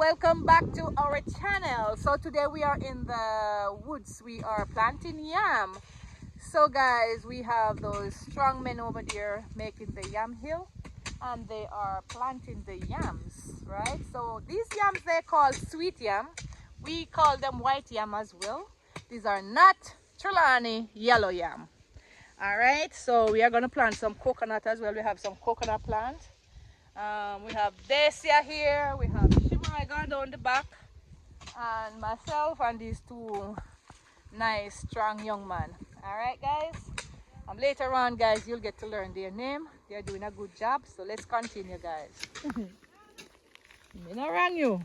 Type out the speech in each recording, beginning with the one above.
welcome back to our channel. So today we are in the woods. We are planting yam. So guys, we have those strong men over there making the yam hill, and they are planting the yams, right? So these yams, they call sweet yam. We call them white yam as well. These are not Trelawney yellow yam. All right, so we are going to plant some coconut as well. We have some coconut plant. We have Dacia here, we have Shimai going down the back, and myself and these two nice strong young men. All right guys, later on guys, you'll get to learn their name. They're doing a good job, so let's continue guys. I rang you.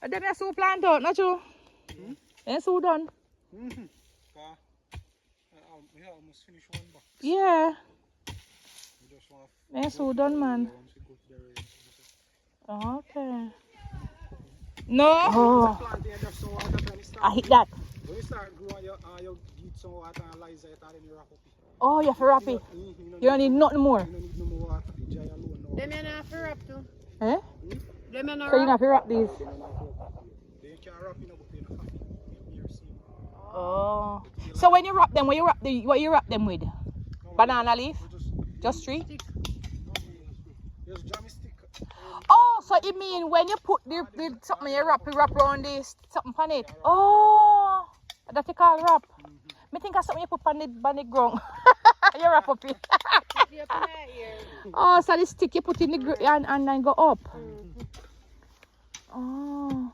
Are them so plant out, not you? They're so done. We almost finished one box. Yeah. They're so done, man. Okay. No. Oh. I hit that. When you start growing, you need some water and lies it and then you wrap up it. Oh, you have to wrap it. You don't need nothing more. You don't need no more water. You dry alone now. Them you have to wrap too. Eh? Them you So you have to wrap these. They can't wrap it, but you have to. Oh. So when you wrap them, what you wrap them with? Banana leaf? Just three? Just jam stick. Oh, so it mean when you put the something you wrap around this something on it. Oh, that you call wrap. Me think of something you put on the ground. You wrap up it. Oh, so the stick you put in the ground and then go up. Oh.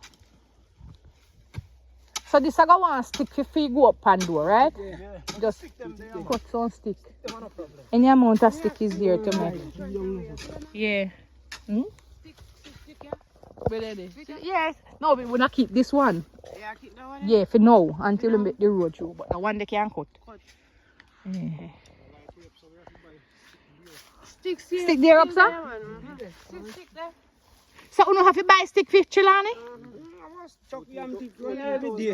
So this I got one stick for you go up and do, right? Yeah. Just Them there, cut some stick. no problem. Any amount of stick is here to make. Yeah. Hmm? Yes. No, we will not keep this one. Yeah, keep that one. Yeah, for now, until we make the road through. But the one they can cut. Yeah. Stick there up, sir? Stick there. So you don't have to buy stick for Trelawney? Chuck yam stick every day.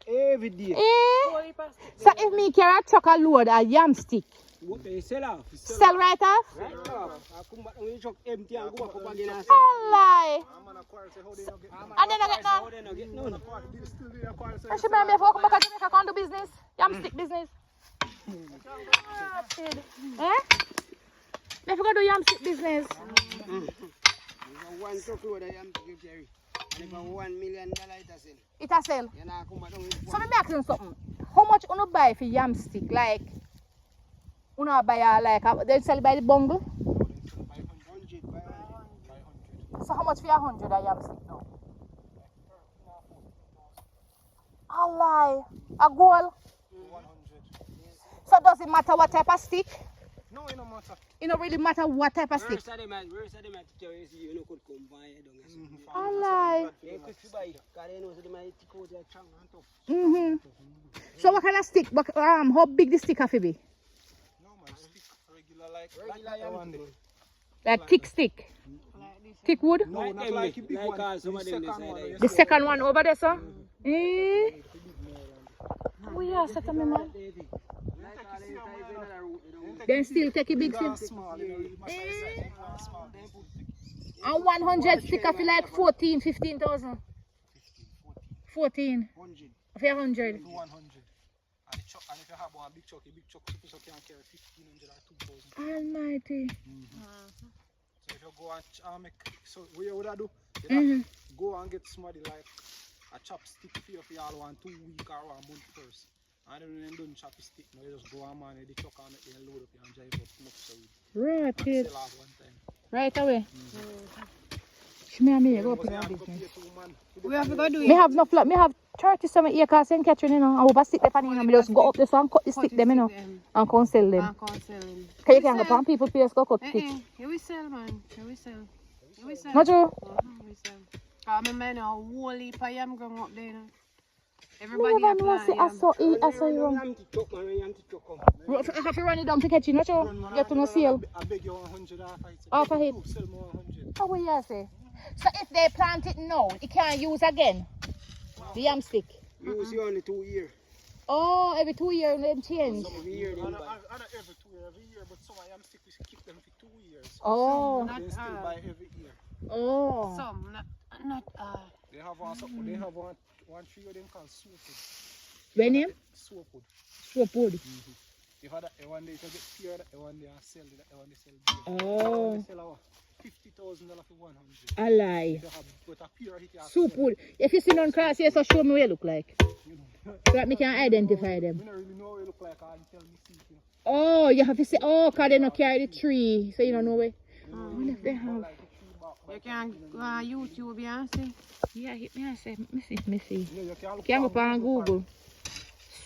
Every day. Eh? So if me carry a truck a load a yam stick, What they sell off? sell right off? Right off. I come back when you chuck empty and go back up again and Oh, lie. I'm gonna quarrel say how they not get none. And then I get none. How they not get none. Still there, I quarrel say. I should remember if I come back to Jamaica, I can't do business. Yam stick business. Eh? If you go do yam stick business. One truckload of yam you carry. And if $1 million it a sell. It a sell. You know, come down with So let me ask you something. How much you buy for yam stick? Like, you buy they sell it by the bungle? 100 by 100. So how much for 100 a yam stick now? A lie. A goal. 100. So does it matter what type of stick? No, it no matter. It don't really matter what type of stick. Worst of them at tell you, you know, could come buy it down here. A lie. They could buy it, because they know so they might take out their strong and tough. So what kind of stick? How big the stick have to be? No, man, stick regular like yam. Like thick stick? Thick wood? No, not like a big one. The second one over there, sir? Eh? Oh yeah, set up my man. Then still take a big stick. And 100 stick of like 14, 15,000. 14. 100. Of 100. 100. And if you have one big chuck so can carry 1,500 or 2,000. Almighty. So if you go and make, so what you would do? You have to go and get somebody like a chopstick for you if you all want 2 weeks or 1 month first. And then when you don't chop a stick, now you just go and man the truck and make it load up and drive up enough so Right, and kid. sell off one time. Right away. She me go up in You our have to business. pay 2 man. We have to go do Me it. have no flood. Me have 37 acres in Catherine, you know. I over stick them and I just go up this one, cut the stick them, you know, and come sell them. I can't sell him. Cause you can go on people place go cut stick. Here we sell, man. Here we sell. Here we sell. Not true? We sell. I remember now, a whole heap of yam going up there. Now. Me Everybody never have know plant say I yam. saw I saw you wrong. Yam to chuck, man, yam to chuck come. I have to run it down to catch you, not true? Get to no sale. I beg you 100 off it. Off of it. Sell more 100. How will you say? So if they plant it now, it can't use again? The yam stick? You see only 2 years. Oh, every 2 years they change. Every year they Not buy. every 2 years, every year, but some I am stick we keep them for 2 years. Oh. They still buy every year. Oh. Some, not all. They have they have one tree of them called soapwood. When name? Soapwood. Soapwood. If had that one day to get pure, that one day I sell it, that one they sell beer. Oh. They sell $50,000 for 100. A lie. They have but a pure hit. Soapwood. If you see none cross here, so show me what you look like. So that me can identify them. We don't really know what you look like until we see it. Oh, you have to say, oh, because they don't carry the tree. So you don't know where. I wonder if they have. You can go on YouTube and see. Yeah, hit me and say, let me see. Yeah, you can look Can go on Google.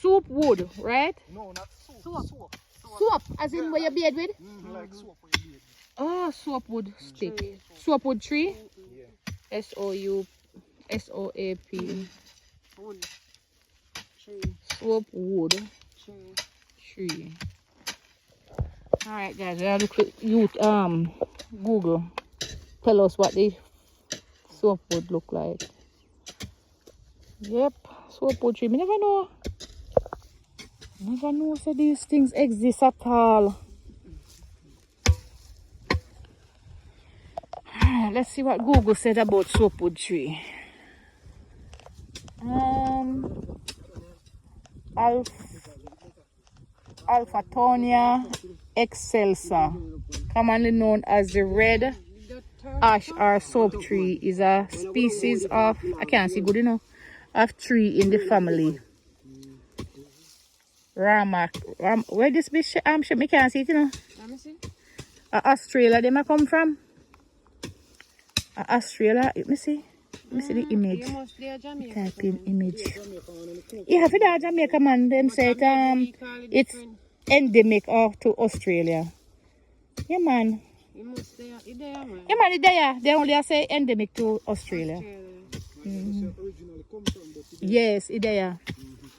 Soapwood, right? No, not soap. Soap, as in where you bathe with? Like soap for your beard. Oh, soapwood stick. Soapwood tree? Yeah. S-O-A-P. Wood. Tree. Soapwood Tree. tree. Alright guys, we have to quick Google. Tell us what the soapwood look like. Yep, soapwood tree. We never know. Never know that these things exist at all. Alright, let's see what Google said about soapwood tree. Alphatonia excelsa, commonly known as the red ash or soap tree, is a species of, I can't see good enough, of tree in the family where this be me can't see it, you know. Let me see. Australia they might come from. Australia, let me see the image. You must be a Jamaica. Type in image. Yeah, for that Jamaica man, them say it's endemic to Australia. Yeah man. You must be a man. Yeah man, it's there. They only say endemic to Australia. Yes, it's there.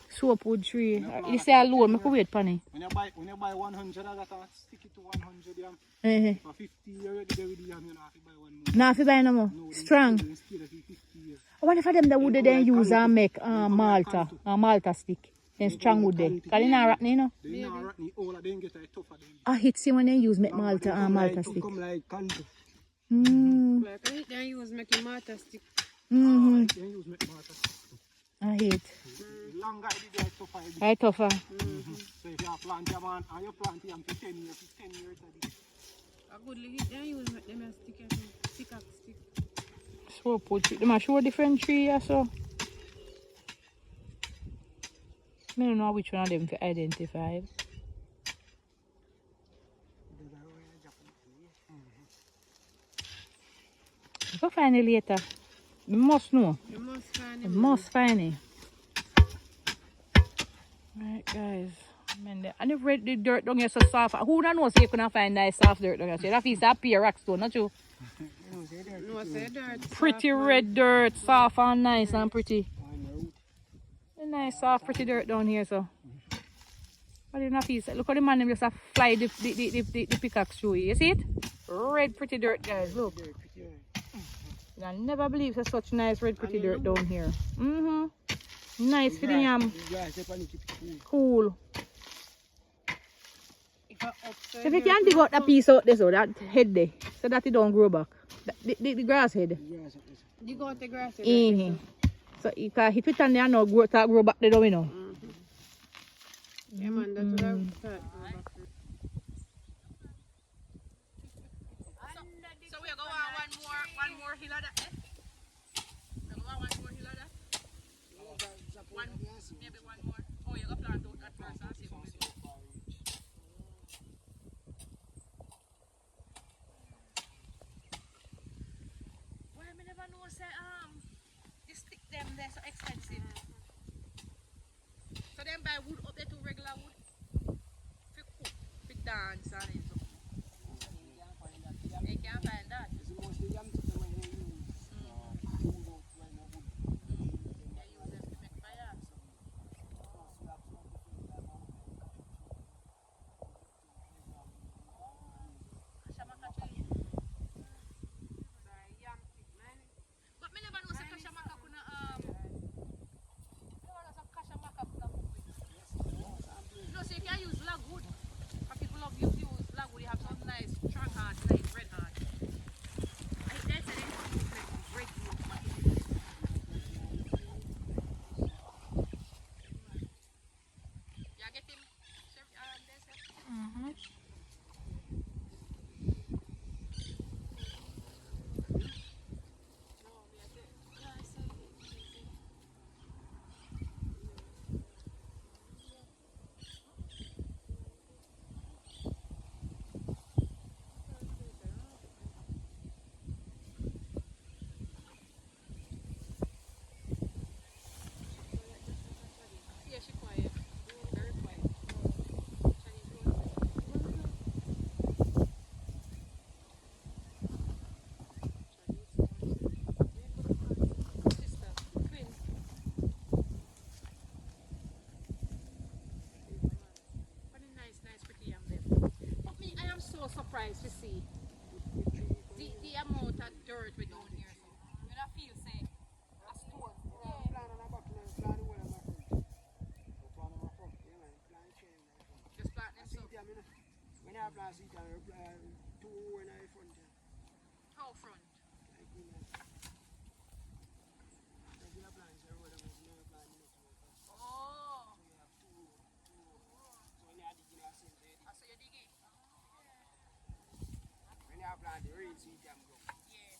Soapwood tree. You say alone, I could wait for it. When you buy 100 of that, stick it to 100 yam. For 50 years, they will yam, you know, if you buy one more. Now if you buy no more. Strong. I wonder if them that would then use and make Malta stick. Then strong wood there. Because they not rotten, you know. They not rotten, all of them get tougher than. I hit see when they use make Malta stick. Come like candy. Like I they use making Malta stick. They use make Malta stick. I hate. Longer it is, tougher it is. I tougher. So if you plant your man and you plant him for 10 years, it's 10 years already. A good hit they use make them a stick up stick. Soapwood tree. They might show different tree or so. I don't know which one of them to identify. Go find it later. You must know. You must find You it. must find it. Right guys. And if the dirt down here so soft, who don't know so you couldn't find nice soft dirt down here? So that is a pure rock stone, not you? No, say dirt. Pretty red dirt, soft and nice and pretty. A nice soft pretty dirt down here so. But in a piece, look how the man them just fly the pickaxe through you. You see it? Red pretty dirt guys, look. I never believe there's such nice red pretty dirt down here. Nice for the yam. Cool. So if you can dig out that piece out there, so that head there, so that it don't grow back. The grass head. You go the grass. So you can hit it and there now grow back there, you know. Yeah man, that's what I would start. So we are going one more hill of that, eh? We are going one more hill of that? Maybe one more. Oh, you got plant out that first and see what we do. Well, I never know say the stick them they're so expensive. So them buy wood up there to regular wood. For cook, for dance and it. You can't find that. surprised to see the amount of dirt we down here. So you don't feel say a stone. Just plant them so. When I plant seed, I plant 2 in the front. How front? Oh. So you're digging? When I plant the real seed, I'm going. Yeah.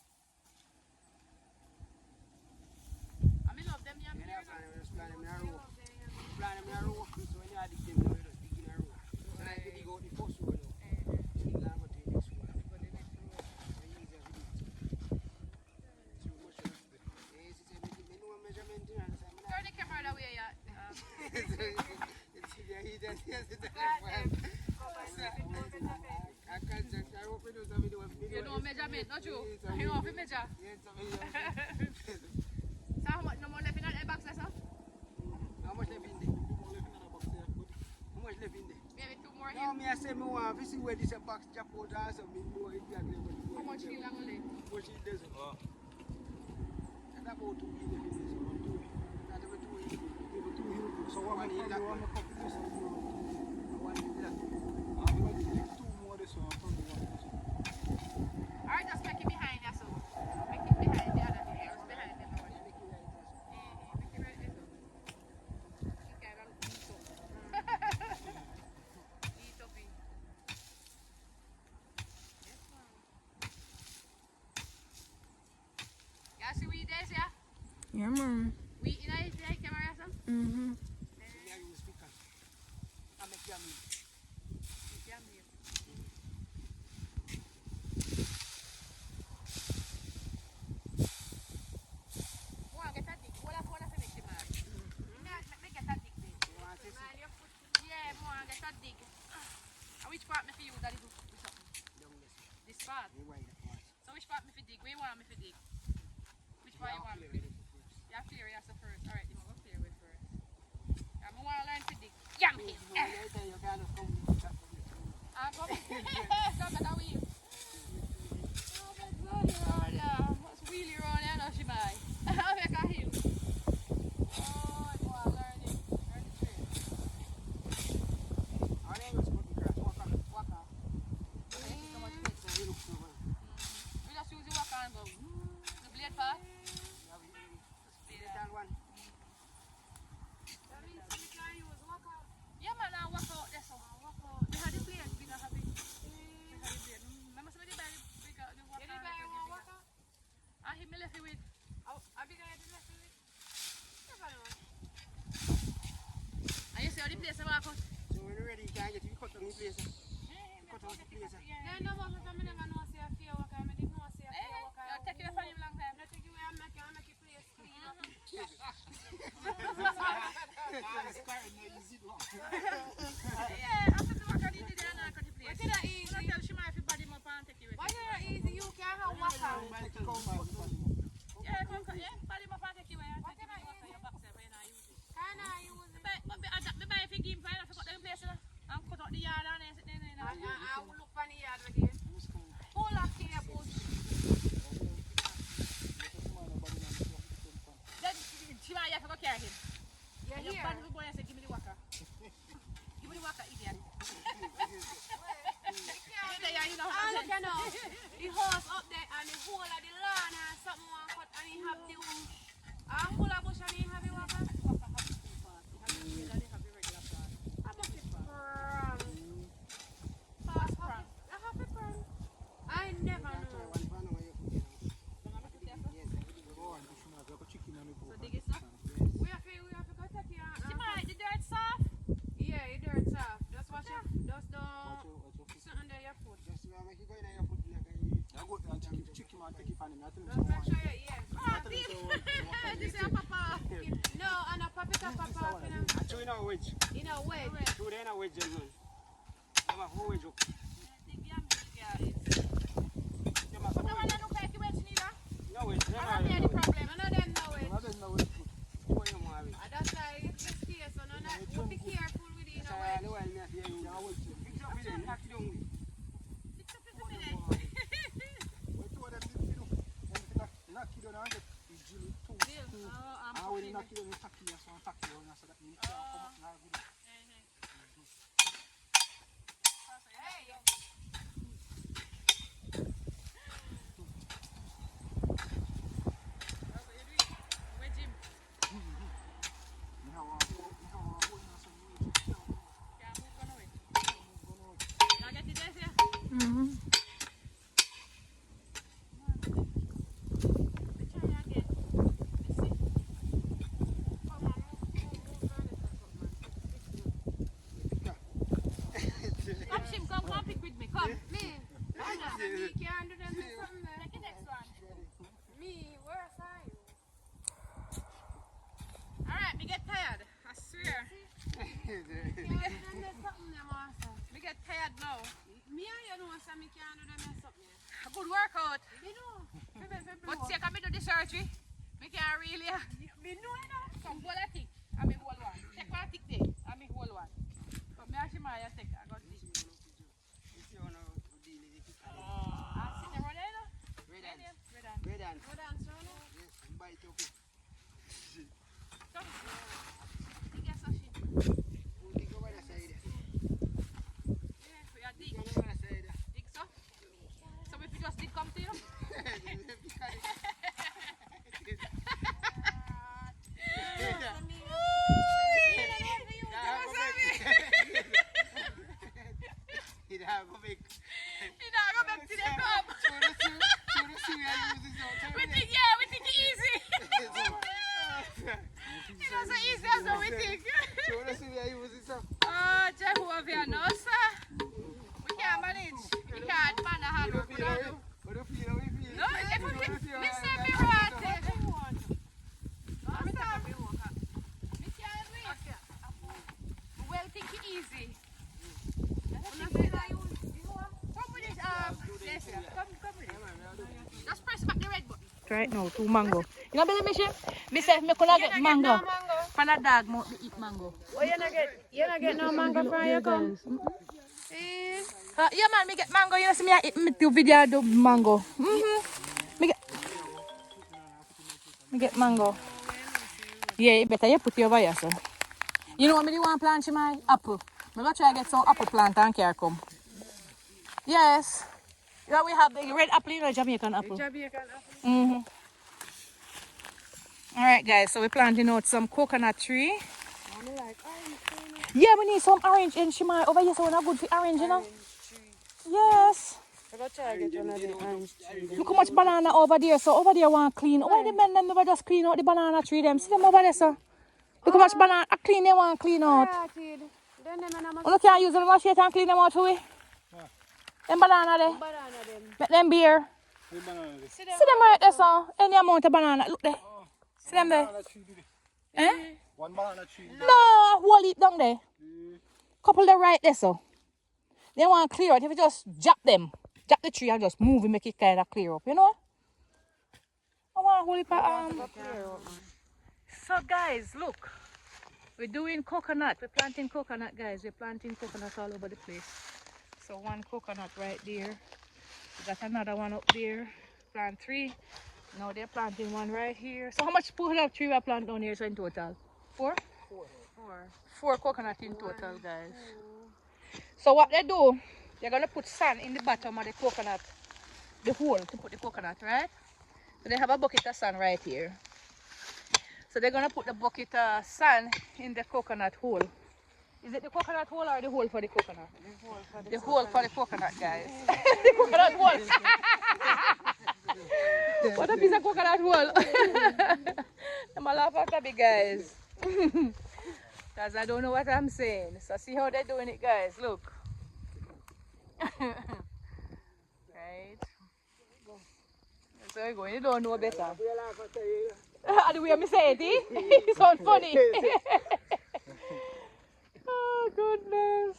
I mean, love them yam When I here. plant them in a row. Plant them in a row. So when I dig them, you just dig in a row. So like you dig out the first row now. You go to the next row. Turn the camera that way, yeah. You know measurement, not you? You know how to measure. So how much no more left in that box, sir? How much left in there? How much left in there? Maybe 2 more No, in. me I say me want to see where this box chop out or something more exactly. How much hill I'm going to How much it does? That's about 2 years. That's about 2 years. So what One we year can do, that I'm one. gonna cut this and do it. One year that. I'm gonna take 2 more this one, from the one this one. Alright, just make it behind us. So. Make it behind the other thing. It's behind them. Make it right there. You can't eat up. Eat up it. Yes, ma'am. Yeah, see we there, yeah? Yeah, man. We in a camera, sir? Mm-hmm. Yeah, you speak. I make you mean. Yeah, me. Go on, get that dick. What I finish the man? Make get that dick there. You want to see? Yeah, go on, get that dick. And which part me for you that is something? Young this. This part. You wait that part. So which part me for dig? Where you want me for dig? Which part you want me for dig? You have clear yes first. Alright, you want to clear with first. I want to learn to dig. Yam hill. You can't just come to chop from the tree. I'm coming. Come back away. Oh my God, you're on there. What's wheelie around there now, Shimai? I'll make a hill. Oh, you want to learn it. Learn the trade. Our name is Cookie Craft. Walk on. Waka. So you look so well. We just use the waka and go. The blade part. You have it. Little one. Yeah, man, I walk out there. So they had the blade. We don't have it. They had the blade. Remember somebody buy the waka? I hit me left it with. And you see how the place I walk out? So when you're ready, you can get you cut on the place. Cut on the place. I'll take it for him long time. Yeah, after the work I did it, I cut the place. Why is that easy? I'm tell Shima if you body up and take you with. Why is that easy? You can't have waka. Yeah, come, yeah, body up and take you with. Take you with your back there, but you're not using it. Can I use it? But I buy if you give me, I forgot the place, and cut out the yard and sit there. I will look on the yard again. Pull up here, push. Then Shima, you have to go carry him. You're And your here. band boy and say, give me the waka. Give me the waka, idiot. You know Ah, what look, I'm you know, the horse up there and the whole of the lawn and something one cut and he have the bush. And full of bush and he have the waka. I'm a prank. Fast prank. I have a prank. I never know. So dig it, sir. We have to go take care. Shima, the dirt soft. Yeah, you dirt soft. Just watch it. Just don't sit under your foot. Just make sure you, yeah. This is a papa. No, and a pop it up, papa. You know which? You know, wait. You know which gentleman? I'm a whole wedge up. No which? I don't hear the problem. I know them know it. What you want? That's why it's this case. So no, be careful with it. You know, wait. I know I'm not here. drill it two. And when you knock it on the tacky, that's one tacky on, so that means it can't come up now good. Come pick with me, come. Me can't do them something there. Take the next one. Me, where's I? Alright, me get tired. I swear. Can't do them something there, master. Me get tired now. Me and you know so me can't do them something. A good workout. Me know. But see, I can do the surgery. Me can't really. Me know enough. Some whole a tick. I mean whole one. Take one tick there. I mean whole one. But me actually my take. I got this. Right now, 2 mango. You know believe me, Shem? Me say me coulda get mango. From a dog mouth, me eat mango. Oh, you not get no mango from your come? Yeah man, me get mango. You know see me I eat me do video do mango. Me get mango. Yeah, you better you put it over here, so. You know what me do want plant my apple. Me go try get some apple plant and care come. Yes. Yeah, we have the red apple, you know, Jamaican apple. Jamaican apple. Alright guys, so we're planting out some coconut tree. Yeah, we need some orange in Shimai. Over here, so we're not good for orange, you know? Yes. I got try get one of the orange tree. Look how much banana over there. So over there want clean. Why the men them never just clean out the banana tree them? See them over there, so. Look how much banana clean they want clean out. You can't use the machete and clean them out for we. Them banana there. Make them beer. See them right there, so. Any amount of banana. Look there. See them there. Eh? One banana tree. No, whole heap down there. Couple there right there, so. They want to clear out. If you just jab them, jab the tree and just move it, make it kind of clear up, you know? I want to hold it clear up. So guys, look. We're doing coconut. We're planting coconut, guys. We're planting coconut all over the place. So one coconut right there. We got another one up there. Plant 3. Now they're planting one right here. So how much coconut tree we plant down here so in total? 4? 4 coconut in total, guys. So what they do, they're going to put sand in the bottom of the coconut, the hole to put the coconut, right? So they have a bucket of sand right here. So they're going to put the bucket of sand in the coconut hole. Is it the coconut hole or the hole for the coconut? The hole for the coconut, guys. The coconut hole. What a piece of coconut hole. I'm a laugh at me, guys. Because I don't know what I'm saying. So see how they're doing it, guys. Look. Right. So we're going. You don't know better. The way I say it, eh? It sounds funny. Oh, goodness.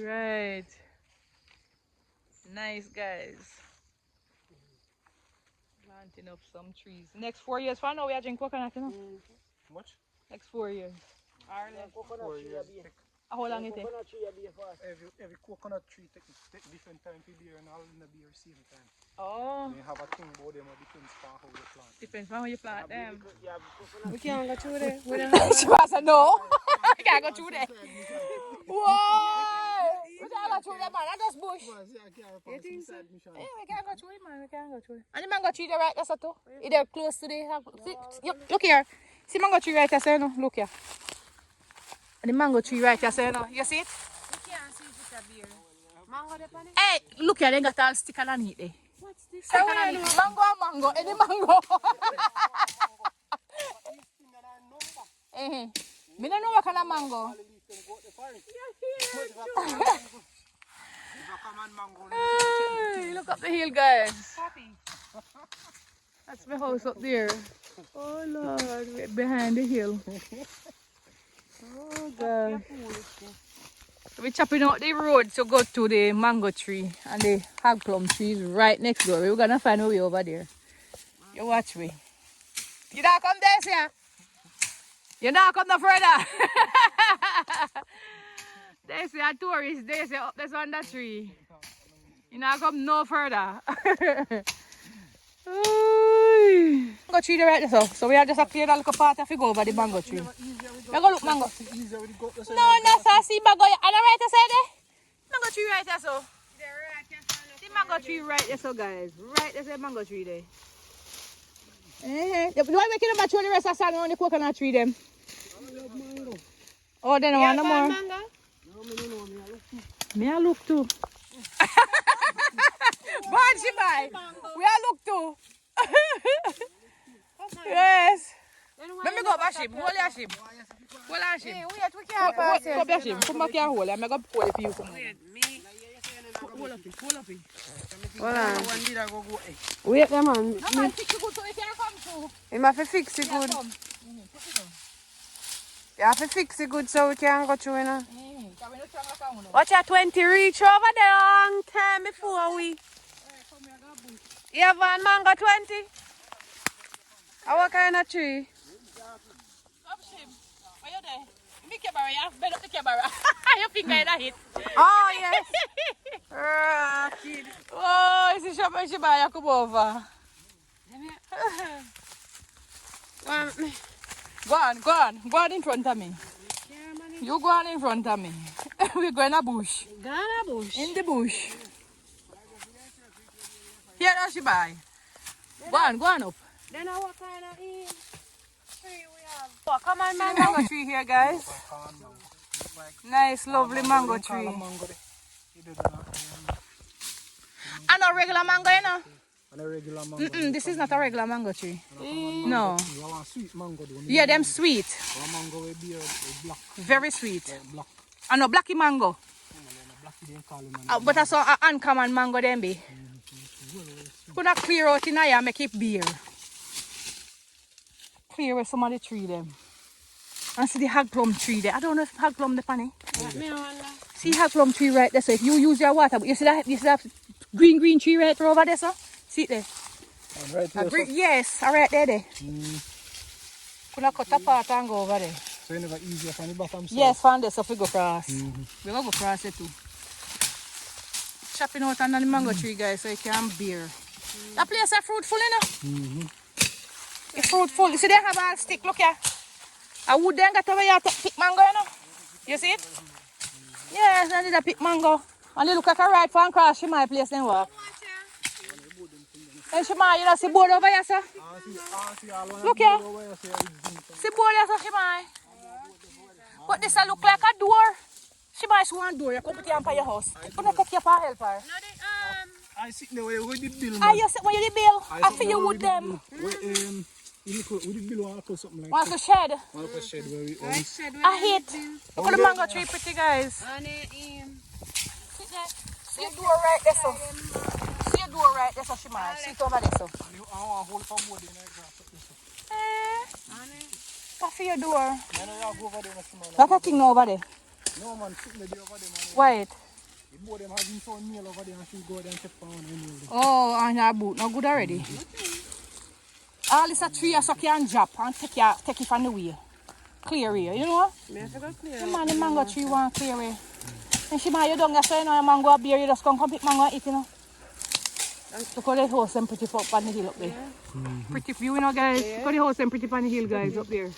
Right. Nice, guys. Planting up some trees. Next 4 years from now, we are drinking coconut, you know? Much? Next 4 years. Coconut 4 years. How long it take? Coconut tree a beer fast. Every coconut tree take different time to bear and all in the beer same time. Oh, They have a thing about them that depends on how you plant. depends on how you plant them. You have coconut. We can't go through there. We don't have She said no. I can't go through there. Whoa! We can't go through there, man. That's just bush. You think so? Yeah, we can't go through it, man. We can't go through it. And the mango tree there right there, too. They're close to the house. Look here. See mango tree right there, so you know. Look here. And the mango tree right there, so you know. You see it? We can't see if it's a beer. Mango de pane? Hey, look here. They got all stick underneath there. What's this? So mango and mango. Any mango. Me don't know what kind of mango. Hey, look up the hill, guys. That's my house up there. Oh Lord, we're behind the hill. Oh God. We're chopping out the road to go to the mango tree and the hog plum trees right next door. We're gonna find a way over there. You watch me. You don't come this here. You don't come no further. They say a tourist, they say up this on the tree. You not come no further. Mango tree right there, so we are just a clear a little part if we go over the mango tree. We go look mango. No, sir, see mango. And the right side there? Mango tree right there, so. The mango tree right there, so guys. Right there's a mango tree there. You want making them show the rest of the sand around the coconut tree them? Oh, they don't want no more. Me I look too. But she buy. We are look too. Yes. Let me go back him. Hold your ship. Hold your ship. We can't pass it. Go back him. Come back here hold. I'm going to hold it for you. Come on. Hold up it. Hold up it. Hold on. Wait, man. No man, fix it good so it can come through. You have to fix it good. You have to fix it good so we can go through, you know. Watch out, 20 reach over there long time before we. You have one mango 20? What kind of tree? Are you there? Make your barrier. Bend up the camera. Your finger in a hit. Oh, yes. Kid. Oh, it's a shop and she buy a come over. Go on in front of me. You go on in front of me. We're going to bush. Ghana bush. In the bush. Here now she buy. Go on up. Then what kind of tree we have? Oh, come on, man. Mango tree here, guys. Nice, lovely mango tree. And a regular mango, you know? This is not a regular mango tree. No. Yeah, them sweet. Very sweet. And a blacky mango. But I saw an uncommon mango then be. Gonna clear out in here and make it beer. Clear with some of the tree them. And see the hog plum tree there. I don't know if hog plum the funny. See hog plum tree right there. So if you use your water, you see that green tree right over there, so? See it there? Right there, yes, right there. Gonna cut a part and go over there. So you never easier from the bottom side? Yes, from there, so we go cross. We go cross it too. Chopping out under the mango tree, guys, so it can bear. That place is fruitful, you know? It's fruitful. You see they have a stick, look here. A wood then got over here to pick mango, you know? You see it? Yes, I need a pick mango. And they look like a right for and cross Shemai place then walk. Hey Shemai, you know see board over here, sir? Look here. See board here, sir, Shemai? But this look like a door. Shemai is one door. You come put it on your house. You don't take your pa help her. I sit there with the bill. Ah, you sit where you the bill? I feel you with them. With the bill or something like Want to shed? Want to shed where we own. I hate. Look at the mango tree pretty, guys. See your door right there, so. See your door right there, so Shemai. See it over there, so. I want to hold for more than What for your door? I go over there, That's a thing over there. no man, sitting there over there, man. Wait. The board them having some meal over there and she go there and check for one anyway. Oh, and your boot no good already. All this a tree so can drop and take it from the way. clear here, you know? Me have to go clear. The man, the mango tree want clear here. And she man, you don't get so you know, mango up here, you just come pick mango and eat, you know? Look how the house and pretty up on the hill up there. Pretty view, you know, guys. Look how the house and pretty on the hill, guys, up there.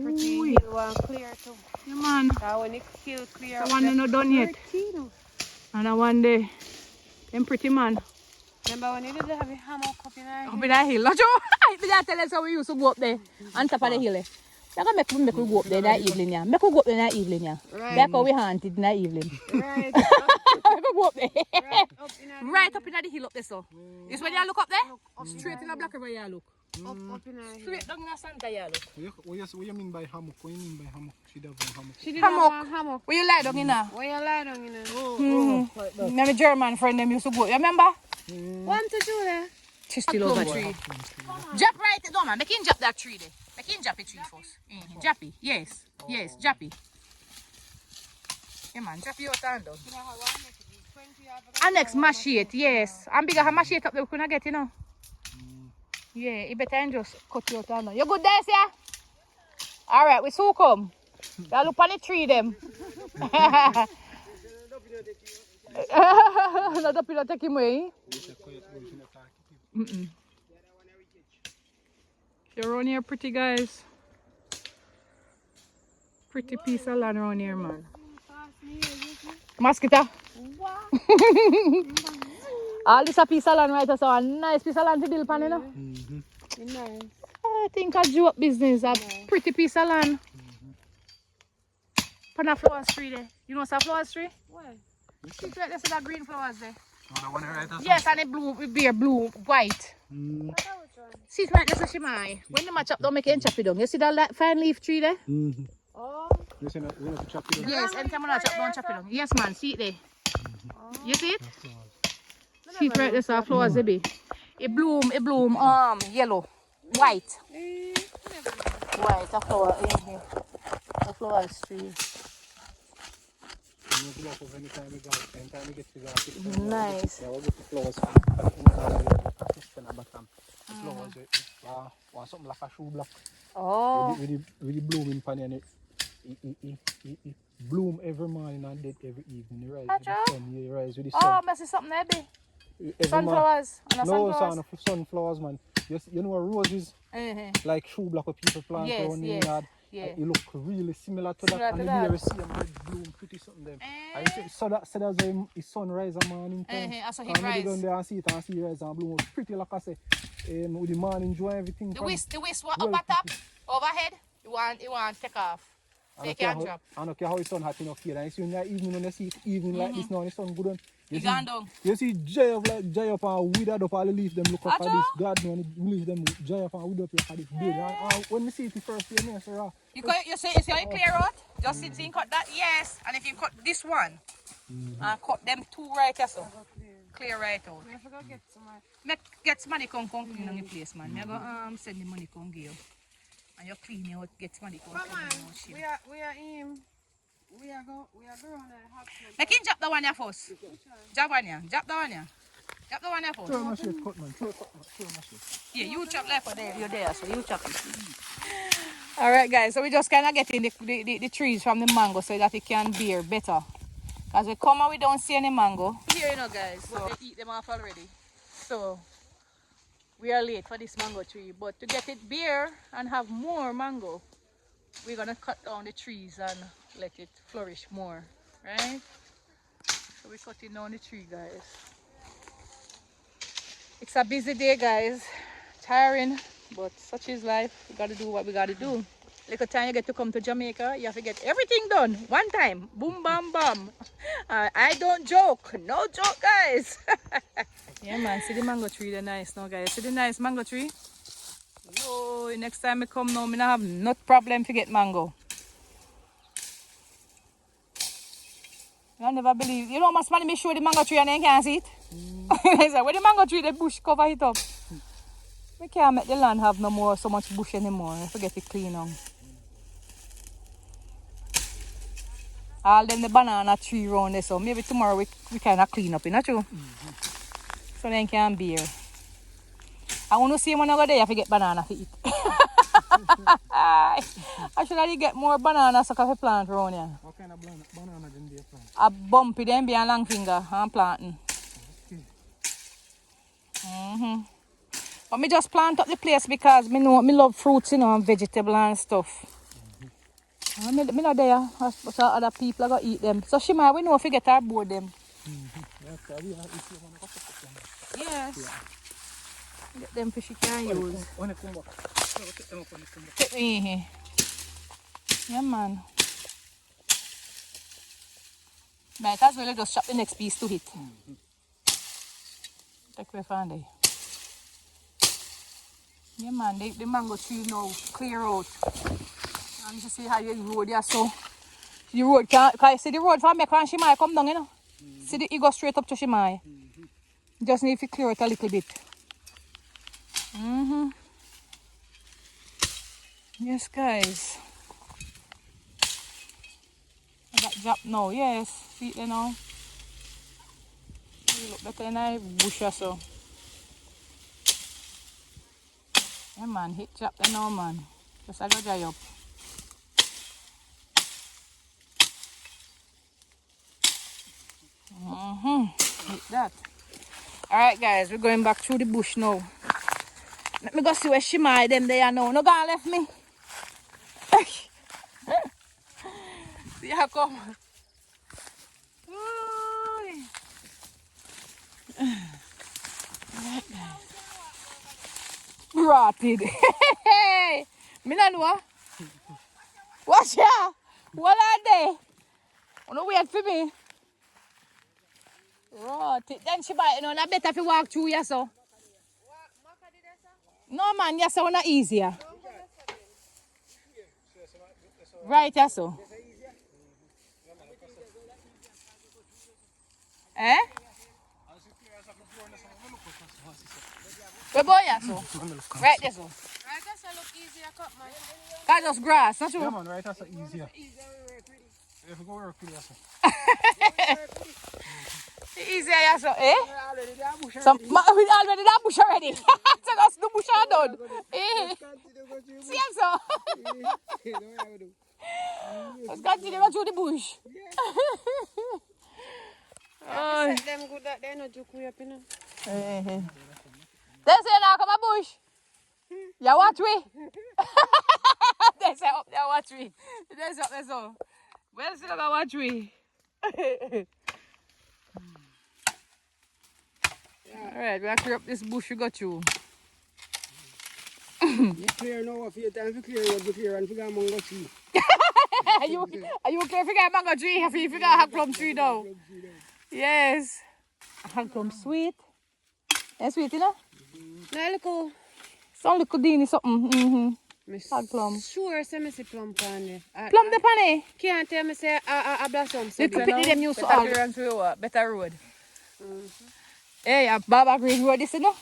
Pretty Ooh. hill one clear too. Yeah, man. That when it hill clear. The one is not done yet. And that one there. Them pretty man. Remember when you did have a hammock up in there? Up in that hill. Not sure. I tell us how we used to go up there. On top of the hill. You're going to make we go up there that evening, yeah. Make we go up there that evening, yeah. Right. That's how we hunted in that evening. Right. Make we go up there. Right up in Right up in the hill up there, so. Is when you look up there? Straight in the black river, you look. up in there. Straight down in the Santa, you look. What you mean by hammock? What you mean by hammock? She does have hammock. She did Hammock. have a hammock. Where you lie down in there? Where you lie down in there? My German friend them used to go. You remember? One to two there. She's still over tree. Drop right down, man. Make him drop that tree there. Make him drop the tree first. Drop it. Yes. Yes, drop it. Yeah, man. Drop your hand down. And next, mash it. Yes. And bigger have mash it up there we couldn't get, you know. Yeah, you better than just cut your hand down. You good there, yeah? Alright, we soon come. You look on the tree, them. Not up in take him away. You're around here pretty, guys. Pretty piece of land around here, man. Mosquito. All this a piece of land right so a nice piece of land to build upon, you know. Nice. I think I do up business, a pretty piece of land. Put a flower tree there. You know what's a flower tree? Where? See right there, see that green flowers there? Oh, the one right there? Yes, and it blue, it bear blue, white. See it right there, so she might. When the match up, don't make it and chop it down. You see that fine leaf tree there? Oh. You see, we have to chop it down. Yes, anytime when I chop, don't chop it down. Yes, man, see it there. You see it? See it right there, so flowers there be. It bloom, yellow, white. White, a flower in here. A flowers tree. Anytime we get to the Nice. yeah, we'll get the flowers. The flowers, something like a shoe block. Oh. With the blooming pan and it bloom every morning and dead every evening. You rise with the sun. You rise with the sun. Oh, must be something there be. Sunflowers. No, sunflowers, man. You know what roses? Like shoe block of people plant Yes, around yes. the yard. Yeah. It look really similar to Similar that. to And that. you see them red bloom, pretty something them. I so that's his sunrise a morning time. So he And rise. you go down there and see it and see rise and bloom. It's pretty like I say. With the morning joy, everything. The whisk what up at top, overhead, you want to take off. So you can't drop. I don't care how it's sun hot enough here. And you see in the evening when you see it evening like this now, the sun good on. You gone down. You see dry up and withered up all the leaves them look up at this garden and the leaves them dry up and withered up like this big. And when we see it the first day, I say, You see how you clear out? Just sit and cut that, yes. And if you cut this one, and cut them two right here, so clear right out. I forgot to get some more. Get some money come clean on your place, man. I go send the money come give you. And you clean it out, get some money come Come on. clean. We are in. We are going to have some. Make him drop the one here first. Drop one here. Drop the one here. Drop the one here first. throw my shit, cut man, throw my shit. Yeah, you chop left for there. You're there, so you chop it. Alright guys, so we just kind of getting the trees from the mango so that it can bear better. As we come and we don't see any mango. Here you know guys, so they eat them off already. So we are late for this mango tree. But to get it bare and have more mango, we're going to cut down the trees and let it flourish more. Right? So we're cutting down the tree guys. It's a busy day guys. Tiring, but such is life. We gotta do what we gotta do. Little time you get to come to Jamaica, you have to get everything done one time. Boom, bam, bam. I don't joke. No joke, guys. Yeah, man. See the mango tree, they're nice now, guys. See the nice mango tree? Oh, next time I come now, I don't have no problem to get mango. I never believe. You know, must man me show the mango tree and then can't see it. I said, where the mango tree, the bush cover it up. We can't make the land have no more so much bush anymore. I forget to clean on. All them the banana tree around there, so maybe tomorrow we kind of clean up, you know true? So then can bear. I want to see when I go there, you have to get banana to eat. I should really get more bananas so I can plant around here. What kind of banana do you plant? A bumpy them be a long finger and planting. Okay. But me just plant up the place because me know me love fruits, you know, and vegetable and stuff. Me not there, so other people are gonna eat them. So she might we know if we get her board them. Yes. Get them fish she can use. When it come back. Take me here. Yeah man. Might as well just chop the next piece to it. Take away from there. Yeah man, the mango tree now clear out. And you see how you road here so. The road can you see the road from me and she might come down, you know. See it go straight up to Shimai. Just need to clear it a little bit. Yes guys. I got drop now, yes. See it there now. You look better than I bush or so. Yeah man, hit drop there now man. Just I go dry up. Hit that. Alright guys, we're going back through the bush now. Let me go see where Shimai them there now. No gonna left me. See how come. Rotted. Me not know. Watch ya. What are they? Wanna wait for me? Rotted. Then she bite, you know, not better if you walk through here so. No man, yes, so not easier. Right, yes, so. Eh? Where boy, yes, so. Right, yes, so. Right, that's a look easier cut, man. That's just grass, not true. Yeah man, right, that's easier. If you go work with us. Easier, yes, so, eh? So, we already that bush already. So that's the bush are done. Eh? See, yes, so. Let's continue go through the bush. Oh. Them good that they not joke up, you know. They say now come a bush. You watch we? They say up there watch we. They say up there so. Well, still gonna watch we. Alright, we're clear up this bush we got through. You clear now if you time to clear, you be clear and figure mango tree. Are you clear for get mango tree? If you figure have plum tree now? Yes. Have plum sweet. Yeah, sweet, you know? No, look. Some little deanie something. Hard plum. Sure, say me see plum pan there. Plum the pane? Can't tell me say a blossom. So Little pity them used to all run through what? Better road. Hey, a Baba Green road this, you know?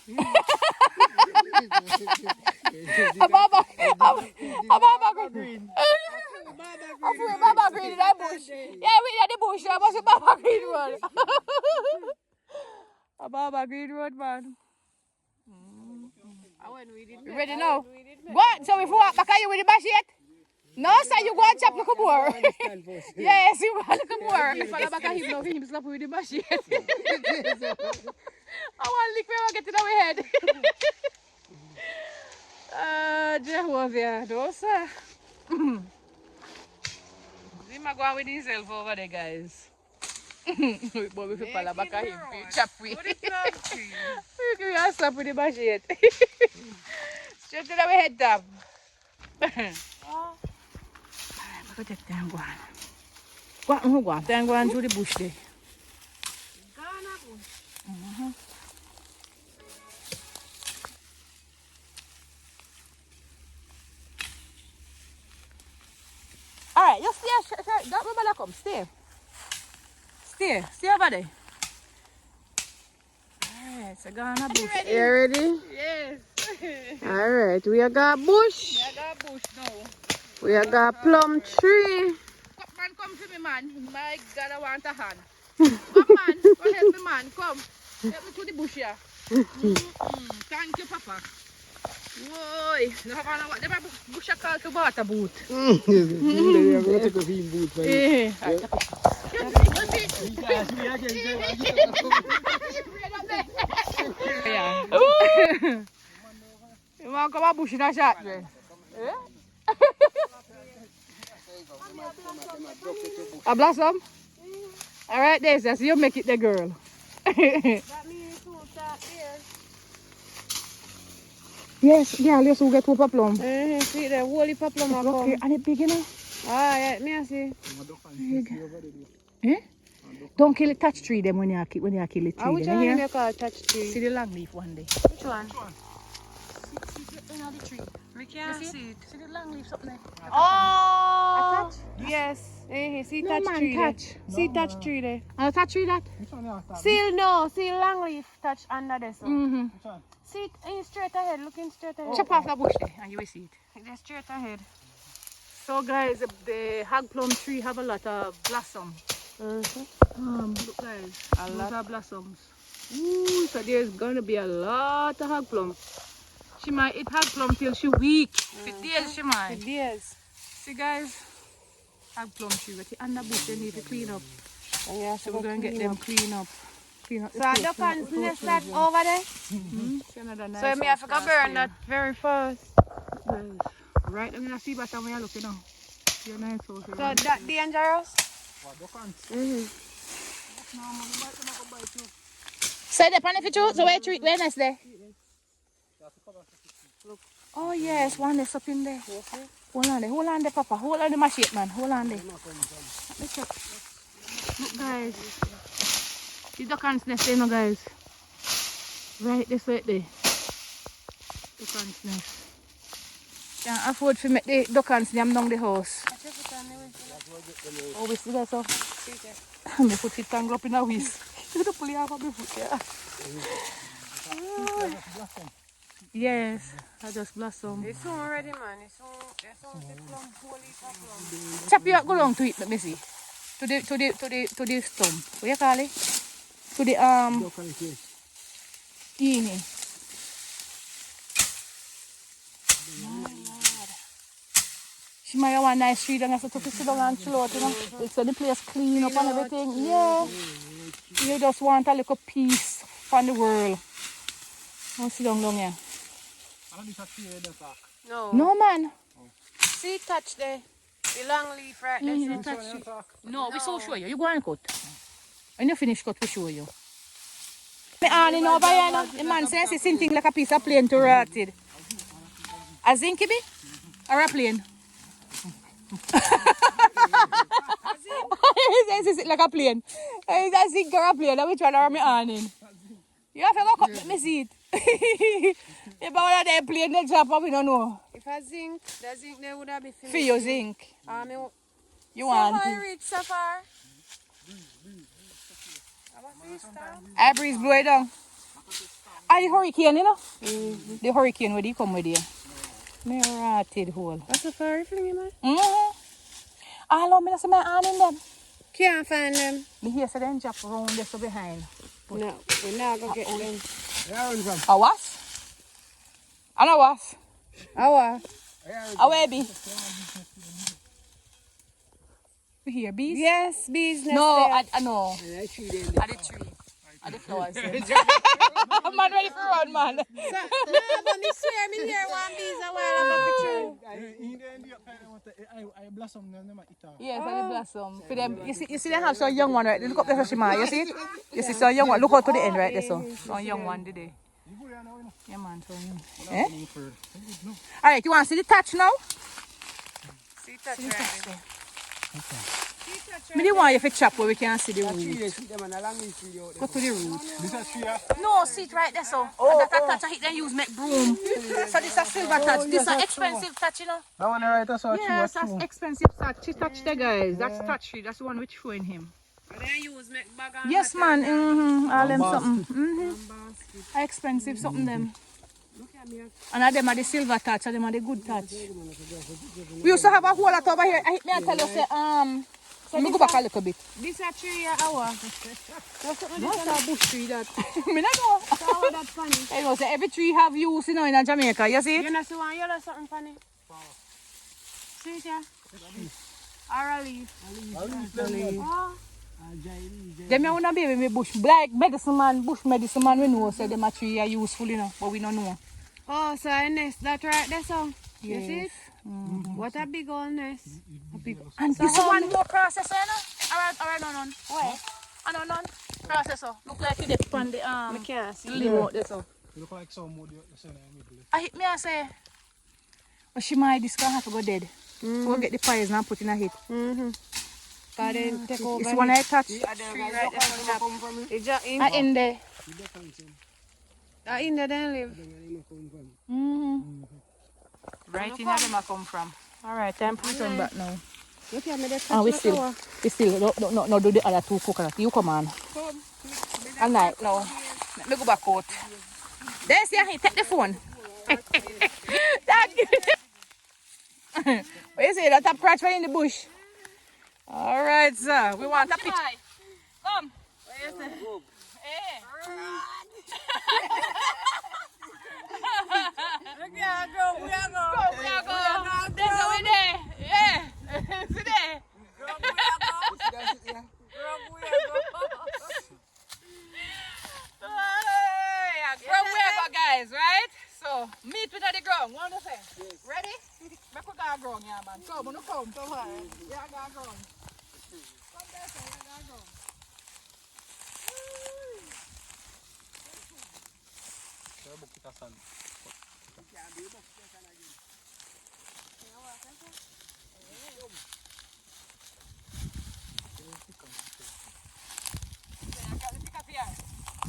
a Baba Green. Baba Green in that bush. Yeah, we had the bush. That was a Baba Green road. A Baba Green road, man. You ready now? What? So if you walk back, are you with the bash yet? No, sir, you go and chop look more. Yes, you go and look more. If I go back at him now, him slap with the bash yet. I want to lick me and get it in our head. Jehovah, no, sir. See my go with himself over there, guys. But we feel back at him, chop with. We can slap with the bash yet. Straight to our head top. Go take them go on. Go on. Then go on through the bush there. Ghana bush. Alright, just stay. Don't remember come. Stay over there. Alright, so Ghana bush. You ready? Yes. Alright, we have got bush. Yeah, got bush now. We have got plum tree. Man, come to me, man. My God, I want a hand. Come, man. Go help me, man. Come. Help me to the bush here. Thank you, Papa. Boy, no have what them bush a call to water boot. I'm going to take a clean boot. Eh. You want to come and bush in a shot, man? A blossom? Alright, there, so you make it the girl. That means two start there. Yes, yeah, let's go get two plum. See the whole heap of plum are Okay, come. and it big enough. Ah, yeah, me I see. Eh? Don't kill it touch tree them when you kill the tree. Which them, one you you hear? call touch tree? See the long leaf one day. Which one? See the tree. We can't You see it. See the long leaves up there. Oh! Yes. See No touch man, tree touch. there. See touch tree there. And touch tree that? See no, see long leaf touch under there. So. Mm-hmm. See it in straight ahead, looking straight ahead. Chop off the bush there and you will see it. They're straight ahead. So guys, the hog plum tree have a lot of blossom. Look guys, a lot of blossoms. Ooh, so there's gonna be a lot of hog plum. She might eat hog plum till she weak. For days she might. Yes. See guys, hog plum tree, but the under bush they need to clean up. Oh, yeah, So we're gonna get them clean up. Clean up So I don't nest that over there. See another nice So me have to go burn that very first. Guys, right, I'm gonna see what we are looking now. See a nice house. So that dangerous? Say the pan if you choose, so where treat where next there? Oh yes, one is up in there. Hold on there, Papa. Hold on the machine, man. Hold on there. Let me check. Look, guys. The duck's nest there, no, guys. Right this way there. Duck's nest. Can't afford to make the duck's name down the house. Oh, we see that so. My foot is tangled up in a whisk. You don't pull it off of my foot, yeah. Yes, I just blossom. It's soon ready, man. It's soon the plum, whole heap of plum. Chop you go long to it, let me see. To the stump. What you call it? To the ini. She might have one nice street and I have to sit down and chill out, you know. It's so the place clean up and everything. Yeah. You just want a little peace from the world. I'll sit down here. No. No man. See touch there. The long leaf right there. No, we so show you. You go and cut. When you finish cut, we show you. Me awning over here now. The man says it's something like a piece of plane to rotted. A zinc be? Or a plane? He says it's like a plane. It's a zinc or a plane. Which one are me awning? You have to go cut, let me see it. If I want to plane, they drop up, we don't know. If I zinc, the zinc there would have been finished. For your zinc. You want So it. far reach so far. I breeze blow it down. Ah, the hurricane, you know? The hurricane where they come with you. Me rotted hole. That's a far fling, man. All of me, that's my hand in them. Can't find them. Me hear say them drop round there so behind. No, we're not going to get them. A was? And a was? Our. A where be? We hear bees? Yes, bees nest No, there. I know. At the tree. At the flowers. Man ready for run, man. No, but me swear me hear one bees a while ago for I blossom them eat out. Yes, I did blossom. For them, you see they have some young one right there. Look up there, Shima. You see it? You see some young one. Look out to the end right there, so. Some young one today. Yeah, man. So, eh? Alright, you want to see the touch now? See touch right there. Me don't want you to chop where we can see the root. Go to the root. This is tree. No, see it right there, so. And that touch I hit then use make broom. So this is a silver touch. This is an expensive touch, you know. That one right, that's what Yes, that's expensive touch. She touch there, guys. That's touch tree. That's the one which showing him. And then use make bag and Yes, man. All them basket. something. Expensive something them. Look at me. And them are the silver touch, and them are the good touch. We used to have a whole lot over here. I tell you, say, Let me go back a little bit. This a tree hour. That's a bush tree that. Me not know. how that funny. I know, say every tree have use, you know, in Jamaica. You see it? You know, see one yellow something funny. See it here? Or a leaf. Oh. Them I wanna be with me bush like medicine man, bush medicine man. We know say them a tree are useful, you know, but we don't know. Oh, so a nest that right there, so you Yes. see it? What a big old nest. And So this how one more processor, you know? Alright, none. Where? None. Processor. Look like it dip on the I can't see. leave out there so. You look like some wood you say in the middle. I hit me and say, well, she might this can have to go dead. So we'll get the pies and put in a hit. But then take over. It's one I touch. Tree right there from the It's just in. In there. In there then live. Right in where them I come from. Alright, time to return back now. Look at me, they And we still no do the other two coconut. You come on. All night now. Let me go back out. There's here, take the phone. What you say? That a perch right in the bush. Alright, sir. We want a picture. Come. What you say? Hey. We are go. We are go. There's a way there. Yeah. See there. Guys, right? So, meet with the ground. What do you say? Yes. Ready? Make we go ground, yeah, man. Come, come. Come on. Yeah, go ground. Come there, sir. Yeah, go ground.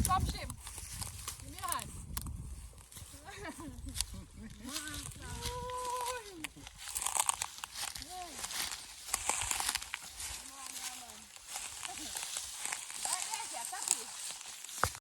Come, Shim. Give me a hand.